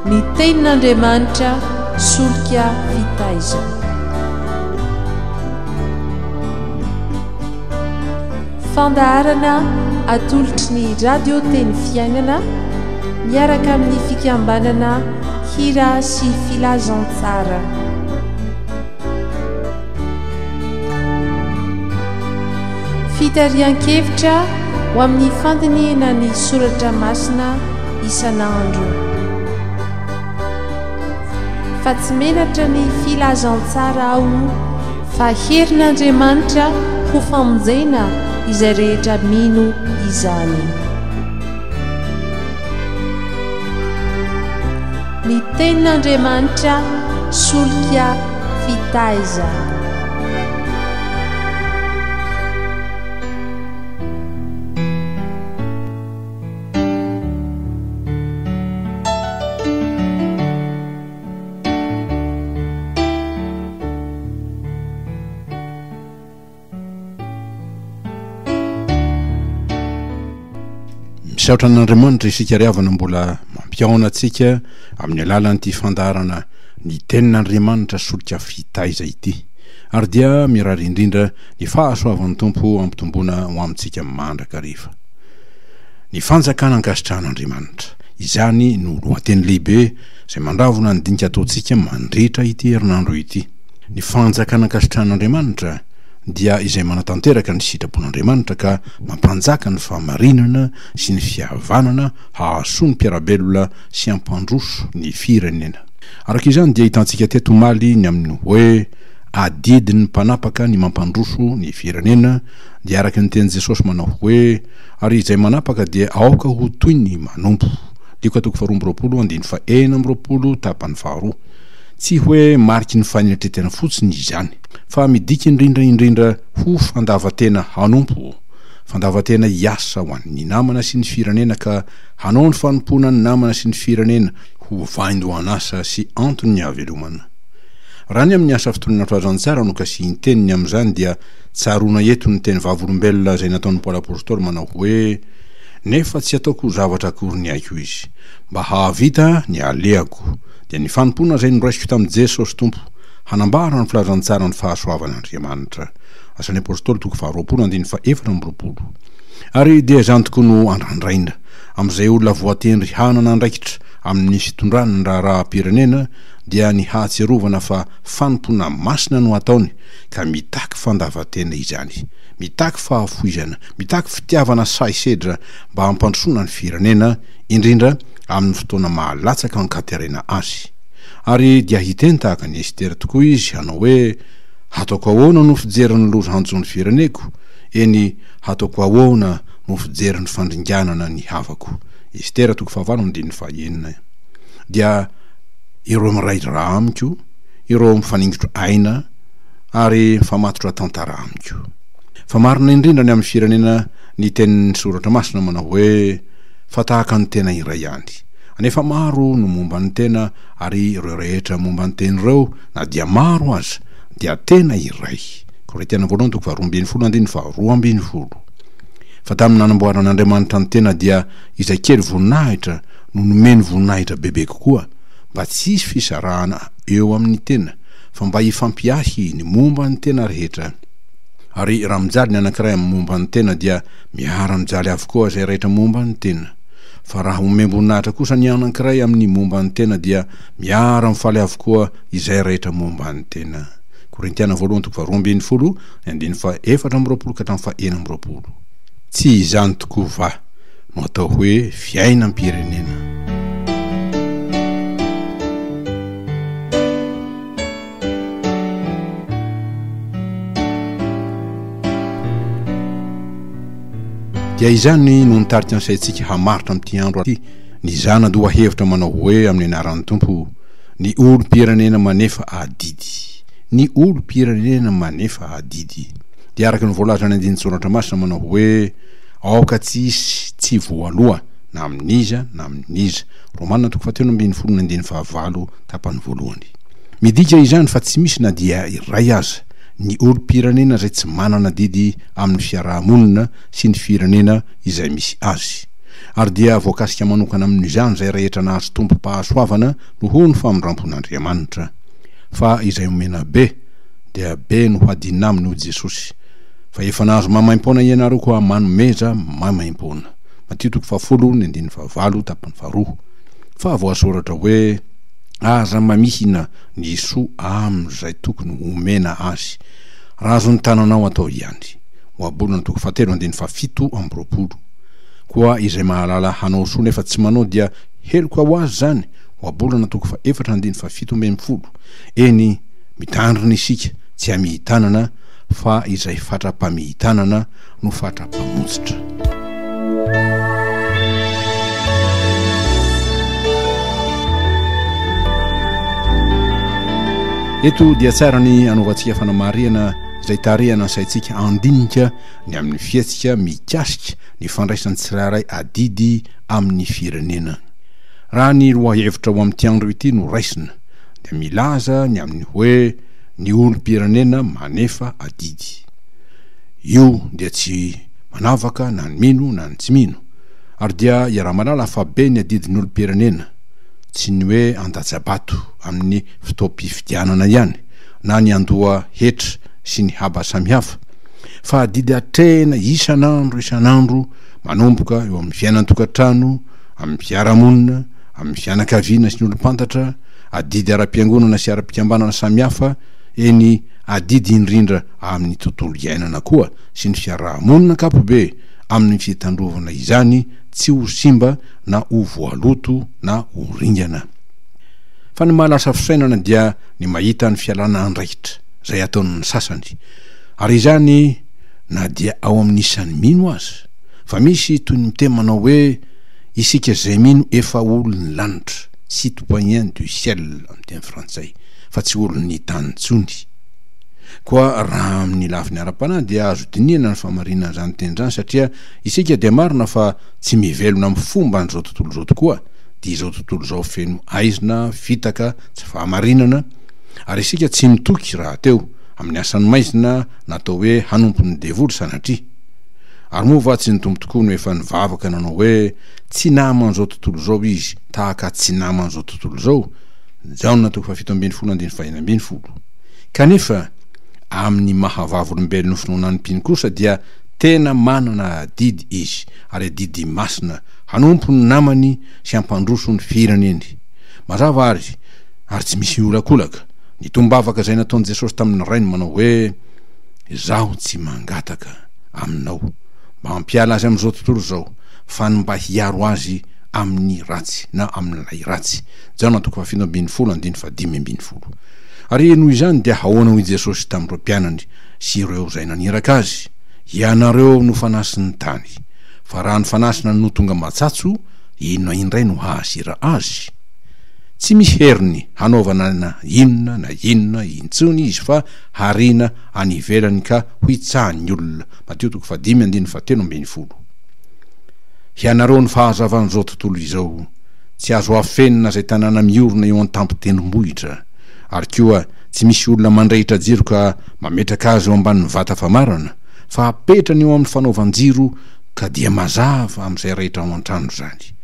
ny tenin'Andriamanitra solika fitaiza. Fandaharana atolotry ny radio teny fiainana miaraka amin'ny fikambanana hira sy filazantsara. Fitarian-kevitra ho amin'ny fandiniana ny soratra masina isan'andro. Fa tsy menatra ny filazantsara ao fa herin'Andriamanitra ho famonjena izay rehetra mino izany. Ny tenin'Andriamanitra solika fitaiza. Misaotra an'Andriamanitra isika riavana mbola mampiaona antsika amin'ny alalan'ity fandaharana ny tenin'Andriamanitra solika fitaiza ity, ary dia mirary indrindra ny fahasoavan'ny Tompo ampitomboana ho amintsika mandraka riva. Ny fanjakana ankasitrahan'Andriamanitra, izany no lohateny lehibe izay mandravona ny dinika ataontsika mandritra ity herinandro ity. Ny fanjakana ankasitrahan'Andriamanitra dia izay manatanteraka ny sitrapon'Andriamanitra ka mampanjaka ny fahamarinana sy ny fihavanana hahasoa ny mpiarabelona sy hampandroso ny firenena. Araka izany dia hitantsika teto maly ny amin'ny hoe adidin'ny mpanapaka ny mampandroso ny firenena, dia araka ny teny Jesosy manao hoe ary izay manapaka dia aoka ho toy ny manompo. Diko atoko 2:24 tapany 2. Tsy hoe mariky ny fanetretena fotsiny izany, fa midika indrindra ho fandavatena hanompo, fandavatena iasa ho an'ny namana sy ny firenena, ka hanao ny fanompona ny namana sy ny firenena ho vaindo anasa sy antony havelomana. Raha ny amin'ny asa fotonana filazantsara no kasiny teniny amin'izany dia tsaroana eto ny teny vavolombelona izay nataon'ny Paoly apôstôly manao hoe nefa tsy ataoko zavatra akory ny aiko izy, mba hahavita ny aleako. Dia ny fanompona izay noraisiko tamin'i Jesosy Tompo hanambara ny filazantsara ny fahasoavan'Andriamanitra. Asan'ny apôstôly 2:4. Ary dia zany tokoa no andrandraina amin'izay olona voatendry hanana andraikitra amin'ny fitondrana ny raharaham-pirenena, dia ny hahatserovana fa fanompona masina no ataony, ka mitaky fandavatena izany, mitaky fahafoizana, mitaky fitiavana saisedra mba hampandrosoana ny firenena, indrindra amin'ny fotoana mahalatsaka ankaterena azy. Ary dia hiteny tahaka ny Estera tokoa izy hanao hoe hataoko ahoana no fijeriny loza hanjon'ny fireneko, eny hataoko ahoana no fijeriny fandringanana ny havako. Estera 5:1. Dia ireo miray raha amiko, ireo mifaningitro aina ary famatotra tantara amiko. Fa marina indrindra ny amin'ny firenena ny tenin'ny soratra masina manao hoe fa tahaka ny tena iray ihany. Anefa maro no momba ny tena, ary ireo rehetra momba ny teny ireo na dia maro aza dia tena iray. Korintiana 2:20. Fa tamin'ny nanamboaran'Andriamanitra ny tena dia izay kely voninahitra no nomeny voninahitra bebe kokoa, mba tsisy fisarahana eo amin'ny tena, fa mba hifampiahy ny momba ny tena rehetra. Ary raha mijaly ny anankiray amin'ny momba ny tena dia miara-mijaly avokoa izay rehetra momba ny tena. Fa raha omem-boninahitra kosa ny anankiray amin'ny momba ny tena dia miara-mifaly avokoa izay rehetra momba ny tena. Korintiana 2:20. Tsy izany tokoa va no atao hoe fiainam-pirenena. Dia izany no nitarika ny saintsika hamaritra amin'ity andro ity, ny zana-doha hevitra manao hoe amin'ny anaran'ny Tompo, ny olom-pirenena manefa adidy, ny olom-pirenena manefa adidy. Dia araka ny voalazana ny soratra masina manao hoe aoka tsy voaloha na amin'iza na amin'iza. Romanina 4:15 tapany 1. Midika izany fa tsy misy na dia iray aza ny olom-pirenena izay tsy manana didy amin'ny fiarahamonina sy ny firenena izay misy azy. ary dia voakasika manokana amin'izany zay rehetra nahazo tompo-pahasoavana noho ny famindrampon'Andriamanitra fa izay omena be dia be no hadina aminy ho Jesosy fa efa nahazo mamaim-poana ianareo koa manomeza mamaim-poana. Matitoko 10:8 tapany 2 fa voasoratra hoe aza mamihina ny soa am'izay tokony omena azy raha azo ny tananao atao ihany. Oabolana toko 7:7 koa izay mahalala hanao soa nefa tsy manao dia heloko ho azy zany. Oabolana toko 4:7 eny mitandrina isika tsy amihitanana fa izay fatra-pamihitanana no fatra-pamotsitra. Eto dia tsara ny anaovantsika fanamariana izay tarehana saitsika andinika ny amin'ny fiatsika mikasika ny fandraisany tsirairay adidy amin'ny firenena. Raha ny loha-hevitra ho amin'ny andro ity no raisina dia milaza ny amin'ny hoe ny olom-pirenena manefa adidy. Io dia tsy manavaka na ny mino na ny tsy mino ary dia iara-malala fa be ny adidiny olom-pirenena, tsy ny hoe andajabato amin'ny fotoam-pifidianana ihany na ny andoha hetra sy ny haba samihafa fa adidy atrehina isan'andro manomboka eo amin'ny fiainan-tokantrano, amin'ny fiarahamonina, amin'ny fianakaviana sy ny olom-pantatra, adidy ara-piangonana sy ara-pikambanana samihafa, eny adidy indrindra amin'ny tontolo iainana koa sy ny fiarahamonina kapobe amin'ny fitandrovana izany tsy ho simba na ho voaloto na ho ringana. Fa ny mahalasa fisainana dia ny mahita ny fialana andraikitra zay ataon'ny sasany ary izany na dia ao amin'ny isan'ny mino azy fa misy toy ny miteny manao hoe isika zay mino efa olon'ny lanitra, citoyen du ciel amin'ny teny frantsay, fa tsy olon'ny tany tsony. Koa raha amin'ny lafiny ara-panahy dia azo dinihana ny famarinana zany teny zany satria isika dia marina fa tsy mivelona amin'ny fomba n'izao tontolo zao tokoa, dia izao tontolo zao feno aizina fitaka tsy fahamarinana ary isika tsy mitoky raha teo amin'ny asany maizina natao hoe hanompon'ny devoly sanatria. Ary moa va tsy nitombo tokoa no efa nivavaka nanao hoe tsy naman'izao tontolo zao izy tahaka tsy naman'izao tontolo zao. Jaona toko 7:12 kanefa amin'ny mahavavolombelon'ny finoanan'ny mpino kosa dia tena manana adidy izy ary adidy masina hanompo ny namany sy hampandroso ny fireneny. Mazava ary tsy misy olakolaka ny tombavaka zay nataon'i Jesosy tamin'ny rainy manao hoe zaho tsy mangataka aminao mba hampiala azy amin'izao tontolo zao fa ny mba hiaro azy amin'ny ratsy na amin'ilay ratsy. Jaona toko 7:15 ary noho izany dia ahoana hoy Jesosy tamin'ireo mpianany sy ireo zay naniraka azy: ianareo no fanasin'ny tany, fa raha ny fanasina no tonga matsatso, inona indray no hahasira azy? Tsy misy heriny hanaovana na inona intsony izy fa harina any ivelany ka hoitsahany olona. Mateo 5:17. Ianareo ny fahazavan'izao tontolo izao, tsy azo afenina zay tanàna miorina eo an-tampon-tendrombohitra, ary koa tsy misy olona mandrehitra jiro ka mametraka azy eo ambanin'ny vata famarana, fa apetrany eo amin'ny fanaovan-jiro ka dia mazava amin'izay rehetra ao an-trano zany.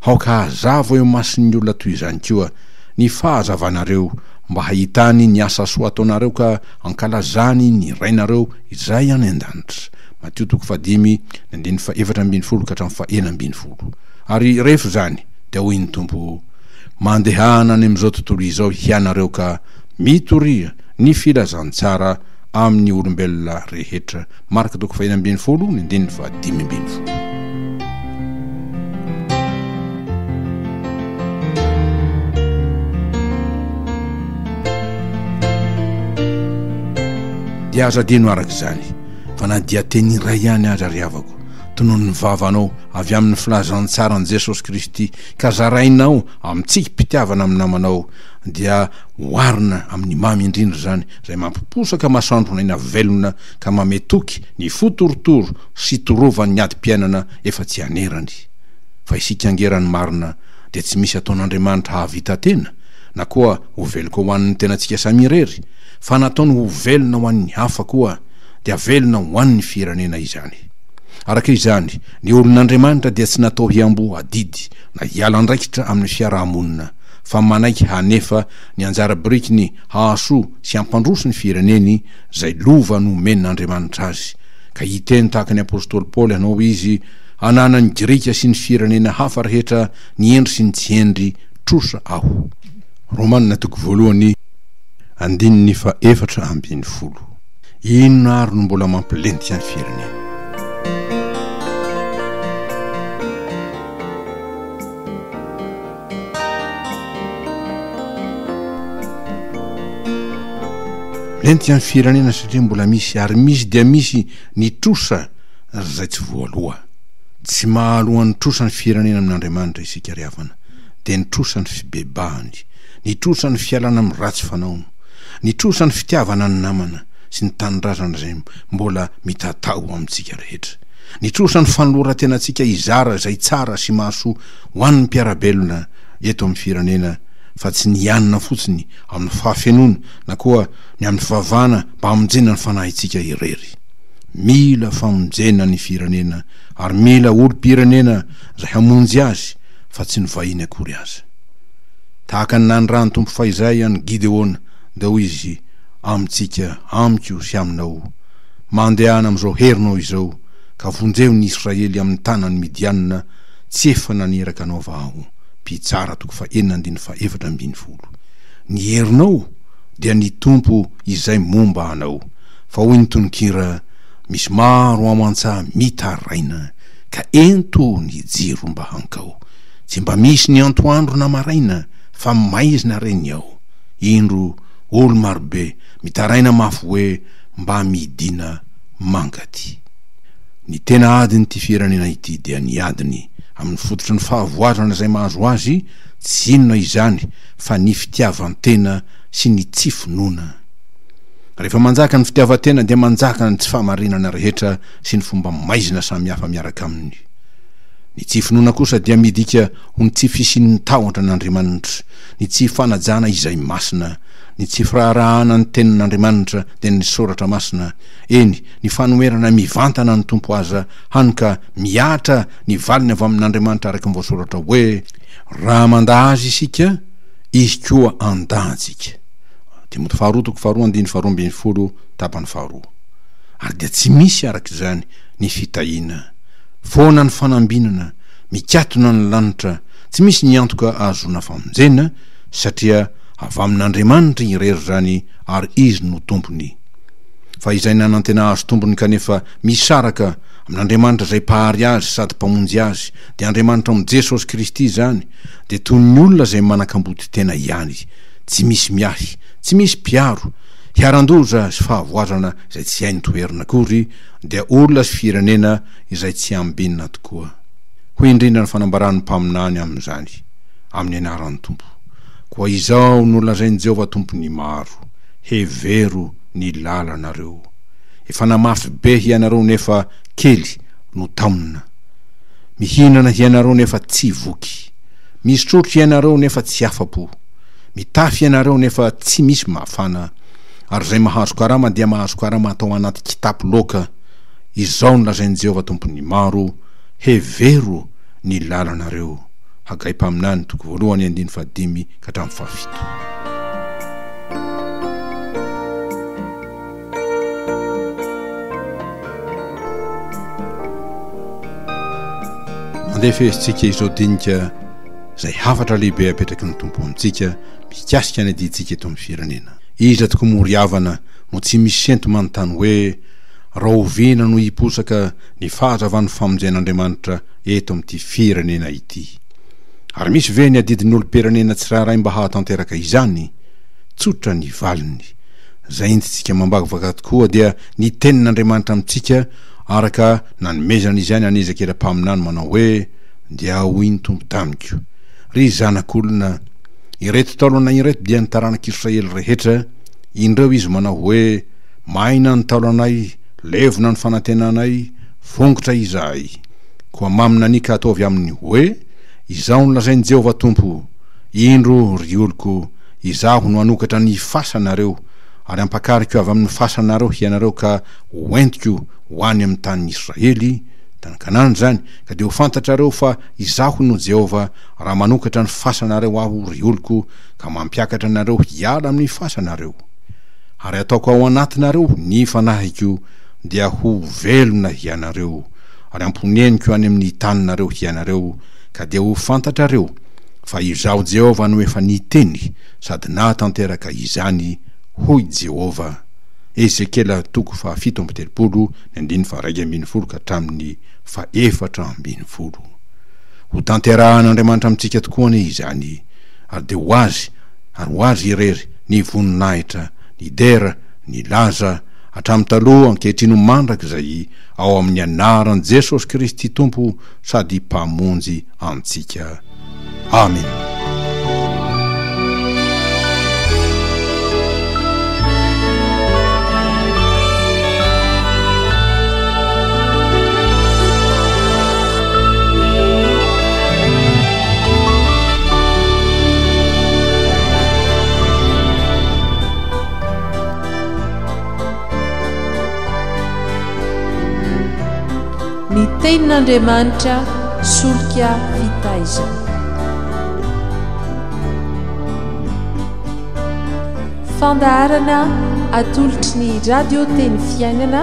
Haoka hazava eo mason'ny olona toy izany koa ny fahazavanareo mba hahitany ny asa soa ataonareo ka ankalazany ny rainareo izay any an-danitra. Mateo 5:14-20. Ary rehefa zany dia hoy ny Tompo: mandehana any amin'izao tontolo izao hianareo ka mitoria ny filazantsara amin'ny olombelona rehetra. Marka 1:20-15. Dia aza dino araka izany fa na dia teny iray ihany aza riavako tonoho ny vavanao avy amin'ny filazantsara an' Jesosy Kristy ka zarainao amintsika mpitiavana amin'ny namanao, dia hoarina amin'ny mamy indrindra zany zay mampiposaka masoandro naina velona ka mametoky ny fotorotoro sy torovan'ny adi-piainana efa tsy hanerany. Fa isika angerany marina dia tsy misy ataon'Andriamanitra hahavita tena na koa ho veloka ho an'ny tenantsika samirery, fa nataony ho velona ho an'ny hafa koa dia velona ho an'ny firenena izany. araka izany ny olon'andriamanitra dia tsy natao hiambo adidy na hialandraikitra amin'ny fiarahamonina fa manaiky hanefa ny anjara birikiny hahasoa sy ampandroso ny fireneny zay lova no men'andriamanitra azy ka hiteny tahaka ny apôstôly Paoly hanao izy hanana ny Grika sy ny firenena hafa rehetra ny endry sy ny tsy endry trosa aho. Romanina toko voalohany andininy fa 4:10. Inona ary no mbola mampilentika ny firenena? Lentika ny firenena satria mbola misy ary misy dia misy ny trosa zay tsy voaloha. Tsy mahalohan'ny trosa ny firenena amin'Andriamanitra isika ry havana dia ny trosa ny fibebahany, ny trosa ny fialana amin'ny ratsy fanaony, ny trosa ny fitiavana ny namana sy ny tanindrazana zay mbola mitatao amintsika rehetra, ny trosa ny fanoloran-tenantsika izara zay tsara sy mahasoa ho an'ny mpiarabelona eto amin'ny firenena fa tsy ny anina fotsiny amin'ny fahafenona na koa ny amin'ny fivavahana mba hamonjena ny fanahitsika irery. Mila famonjena ny firenena ary mila olo-pirenena zay hamonjy azy fa tsy ny vahiny akory aza. Tahaka ny nandrany tompo fahizay any Gideona da hoy izy amintsika amiko sy aminao mandehana amin'izao herinao izao ka vonjeo ny Israely amin'ny tanany Midianina tsy efa naniraka anao vaho. Pitsara toko fa 4:4. Ny herinao dia ny tompo izay momba anao fa hoy ny tononkira misy maro amantsaha mitaraina ka ento ny jiro mba hankao. Tsy mba misy ny antoandro na maraina fa maizina reny ao. Indro olo marobe mitaraina mafy hoe mba midina mangaty. Ny tena adiny ty firenena ity dia ny adiny amin'ny fototry ny fahavoazana zay mahazo azy tsy inona izany fa ny fitiavan-tena sy ny tsy finoana. Rehefa manjaka ny fitiavan-tena dia manjaka ny tsy fahamarinana rehetra sy ny fomba maizina samihafa miaraka aminy. Ny tsy finoana kosa dia midika ho ny tsy fisian'ny tahotra n'Andriamanitra, ny tsy fanajana izay masina, ny tsy firarahana ny tenin'Andriamanitra dia ny soratra masina, eny ny fanomerana mivantana ny tompo aza hany ka miatra ny valiny avy amin'Andriamanitra araka ny voasoratra hoe raha manda azy isika izy koa andantsika. Timoty 2:2-2 tapany 2. Ary dia tsy misy araka izany ny fitahiana, foana ny fanambinana, mikatona ny lanitra, tsy misy ny antoka azona famonjena satria avy amin'Andriamanitra irery zany ary izy no tompony. Fa izay nanantena azo tompony kanefa misaraka amin'Andriamanitra zay pahary azy sady mpamonjy azy dia Andriamanitra amin'ny Jesosy Kristy zany dia toy ny olona zay manakamboty tena ihany, tsy misy miahy, tsy misy piaro, hiarandoza sy fahavoazana zay tsy hainy toerina akory dia olona sy firenena izay tsy ambinina tokoa. Ho indrindra ny fanambaran'ny mpaminany amin'izany amin'ny anaran'ny tompo. Koa izao no lazain'i Jehovah tompony maro, hevero ny lalanareo. Efa namafy be hianareo nefa kely no tamina. Mihinana hianareo nefa tsy voky. Misotrotro hianareo nefa tsy afa-po. Mitafy ianareo nefa tsy misy mafana. Ary zay mahazo karama dia mahazo karama atao anaty kitapo loka. Izao no lazain'i Jehovah tompony maro, hevero ny lalanareo. Hagai mpaminany toko 1:5-7. Mandefa izitsika izao dinika zay hafatra lehibe apetraky ny tompo amintsika mikasika ny aditsika eto amin'ny firenena. Iza toko moriavana no tsy misy sento manontany hoe raha ovina no hiposaka ny fahazavan'ny famonjen'Andriamanitra eto amin'ity firenena ity. Ary misy ve ny adidin'ny olo-pirenena tsirairay mba hahatanteraka izany? Tsotra ny valiny. Zay intsika mambagavaka tokoa dia ny tenin'Andriamanitra amintsika araka nanomezana izany anezakela mpaminany manao hoe dia hoy ny tompo tamiko. Ry zanak'olona, ireto taolana ireto dia ny taranak'Israely rehetra, indreo izy manao hoe maina ny taolanay, levona ny fanantenanay, vongotra izahay. Koa mamina nika ataovy amin'ny hoe izao no lazain'i Jehovah tompo, indro ry oloko, izaho no anokatra ny fasanareo ary ampakariko avy amin'ny fasanareo hianareo ka hoentiko ho any amin'ny tanin'i Israely, da nykanany zany ka de ho fantatrareo fa izaho no Jehova raha manokatra ny fasanareo aho ry oloko ka mampiakatra anareo hiala amin'ny fasanareo ary ataoko ao anatinareo ny fanahiko dia ho velona hianareo ary amponeniko any amin'ny taninareo hianareo ka dia ho fantatrareo fa izaho Jehova no efa niteny sady natanteraka izany hoy Jehova. Ezekela toko fa 7:30 ka hatramin'ny 4:40 ho tanterahan'Andriamanitra amintsika tokoa ne izany ary de ho azy irery ny voninahitra ny dera ny laza hatramin'ny taloha ankehitriny mandraka izay ao amin'ny anaran'i Jesosy Kristy Tompo sady mpamonjy antsika. Amen. Ny tenin'Andriamanitra solika fitaizana. Fandaharana atolotry ny radio teny fiainana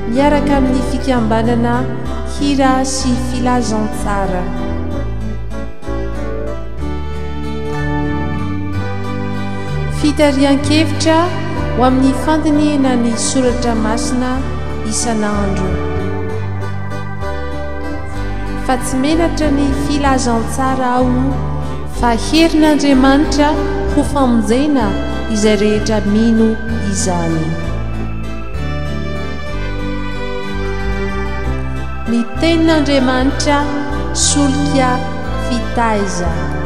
miaraka amin'ny fikambanana hira sy filazantsara. Fitarian-kevitra ho amin'ny fandiniana ny soratra masina isan'andro. Fa tsy menatra ny filazantsara ao fa herin'Andriamanitra ho famonjena izay rehetra mino izany. Ny tenin'Andriamanitra solika fitaiza.